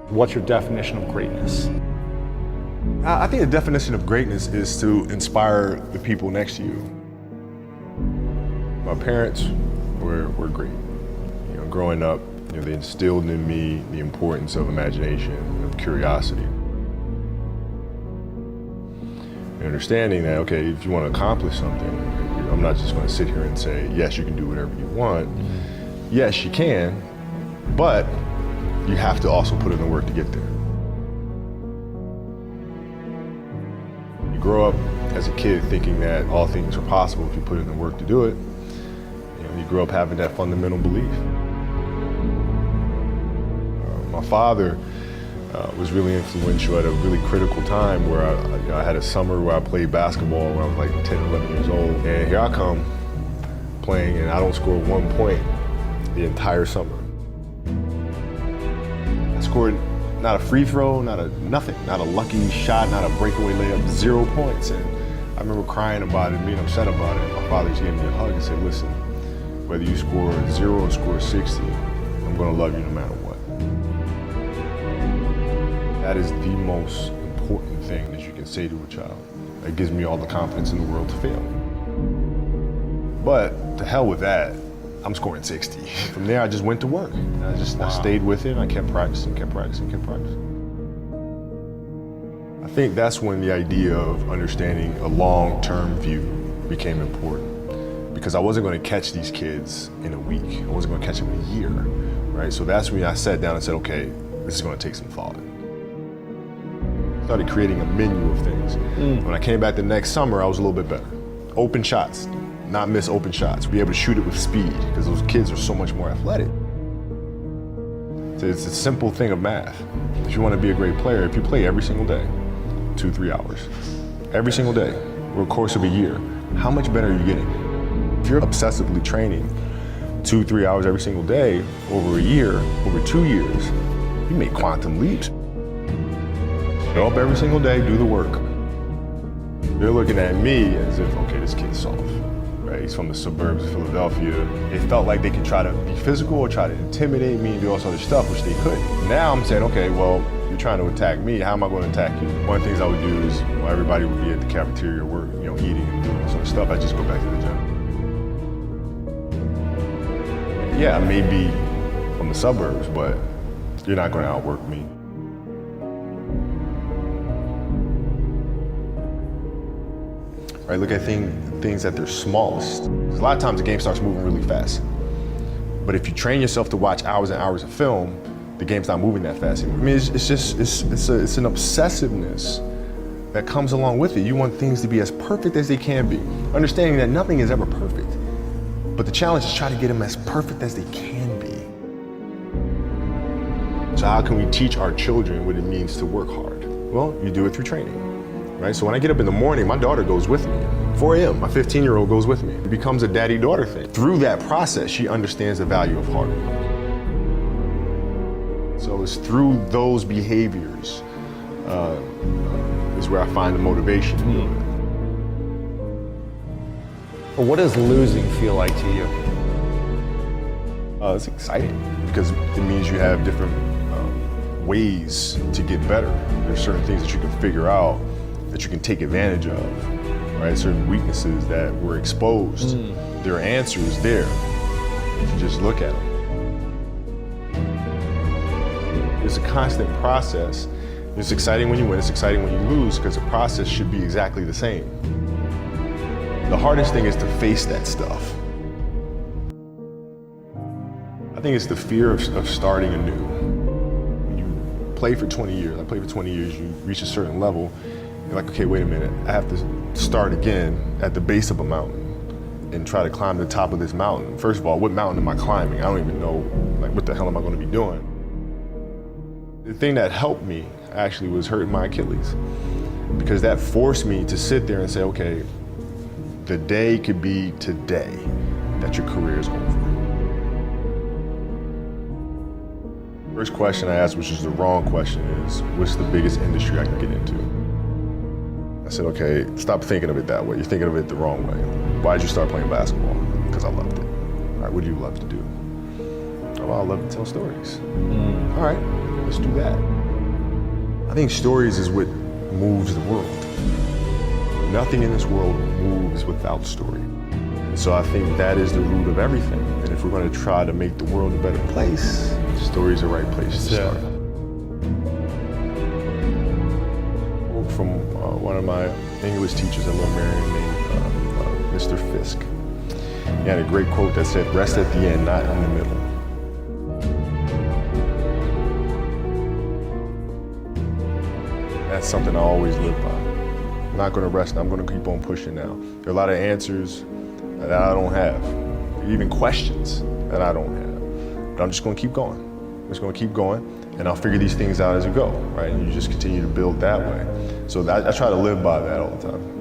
What's your definition of greatness? I think the definition of greatness is to inspire the people next to you. My parents were great. You know, growing up, they instilled in me the importance of imagination, of curiosity. And understanding that, okay, if you want to accomplish something, I'm not just going to sit here and say, yes, you can do whatever you want. Yes, you can, but you have to also put in the work to get there. You grow up as a kid thinking that all things are possible if you put in the work to do it. You grow up having that fundamental belief. My father was really influential at a really critical time where I had a summer where I played basketball when I was like 10, 11 years old. And here I come playing and I don't score 1 point the entire summer. I scored not a free throw, nothing, not a lucky shot, not a breakaway layup, 0 points. And I remember crying about it, being upset about it. My father just gave me a hug and said, listen, whether you score 0 or score 60, I'm gonna love you no matter what. That is the most important thing that you can say to a child. That gives me all the confidence in the world to fail. But to hell with that, I'm scoring 60. From there, I just went to work. I stayed with it, and I kept practicing. I think that's when the idea of understanding a long-term view became important. Because I wasn't going to catch these kids in a week. I wasn't going to catch them in a year, right? So that's when I sat down and said, okay, this is going to take some thought. Started creating a menu of things. When I came back the next summer, I was a little bit better. Open shots, not miss open shots. Be able to shoot it with speed, because those kids are so much more athletic. So it's a simple thing of math. If you want to be a great player, if you play every single day, 2-3 hours, every single day, over the course of a year, how much better are you getting? If you're obsessively training 2-3 hours every single day, over a year, over 2 years, you make quantum leaps. Go up every single day, do the work. They're looking at me as if, okay, this kid's soft, right? He's from the suburbs of Philadelphia. They felt like they could try to be physical or try to intimidate me and do all this other stuff, which they couldn't. Now I'm saying, okay, well, you're trying to attack me, how am I going to attack you? One of the things I would do is, while everybody would be at the cafeteria work, eating and doing all sort of stuff, I just go back to the gym. Yeah, I may be from the suburbs, but you're not going to outwork me. Right, look at things at their smallest. Because a lot of times the game starts moving really fast. But if you train yourself to watch hours and hours of film, the game's not moving that fast anymore. I mean, it's an obsessiveness that comes along with it. You want things to be as perfect as they can be. Understanding that nothing is ever perfect. But the challenge is try to get them as perfect as they can be. So how can we teach our children what it means to work hard? Well, you do it through training. Right? So when I get up in the morning, my daughter goes with me. 4 a.m., my 15-year-old goes with me. It becomes a daddy-daughter thing. Through that process, she understands the value of hard work. So it's through those behaviors is where I find the motivation to do it. Well, what does losing feel like to you? It's exciting because it means you have different ways to get better. There's certain things that you can figure out that you can take advantage of, right? Certain weaknesses that were exposed. There are answers there if you just look at them. It's a constant process. It's exciting when you win, it's exciting when you lose, because the process should be exactly the same. The hardest thing is to face that stuff. I think it's the fear of starting anew. When you play for 20 years, I played for 20 years, you reach a certain level, you're like, okay, wait a minute, I have to start again at the base of a mountain and try to climb the top of this mountain. First of all, what mountain am I climbing? I don't even know, like, what the hell am I going to be doing? The thing that helped me actually was hurting my Achilles, because that forced me to sit there and say, okay, the day could be today that your career is over. First question I asked, which is the wrong question, is what's the biggest industry I can get into? I said, okay, stop thinking of it that way. You're thinking of it the wrong way. Why did you start playing basketball? Because I loved it. All right, what do you love to do? Oh, well, I love to tell stories. All right, let's do that. I think stories is what moves the world. Nothing in this world moves without story. And so I think that is the root of everything. And if we're going to try to make the world a better place, story is the right place to start. From one of my English teachers, I love Marion, named Mr. Fisk. He had a great quote that said, "Rest at the end, not in the middle." That's something I always live by. I'm not going to rest, I'm going to keep on pushing now. There are a lot of answers that I don't have, even questions that I don't have. But I'm just going to keep going. I'm just going to keep going, and I'll figure these things out as we go, right? And you just continue to build that way. So I try to live by that all the time.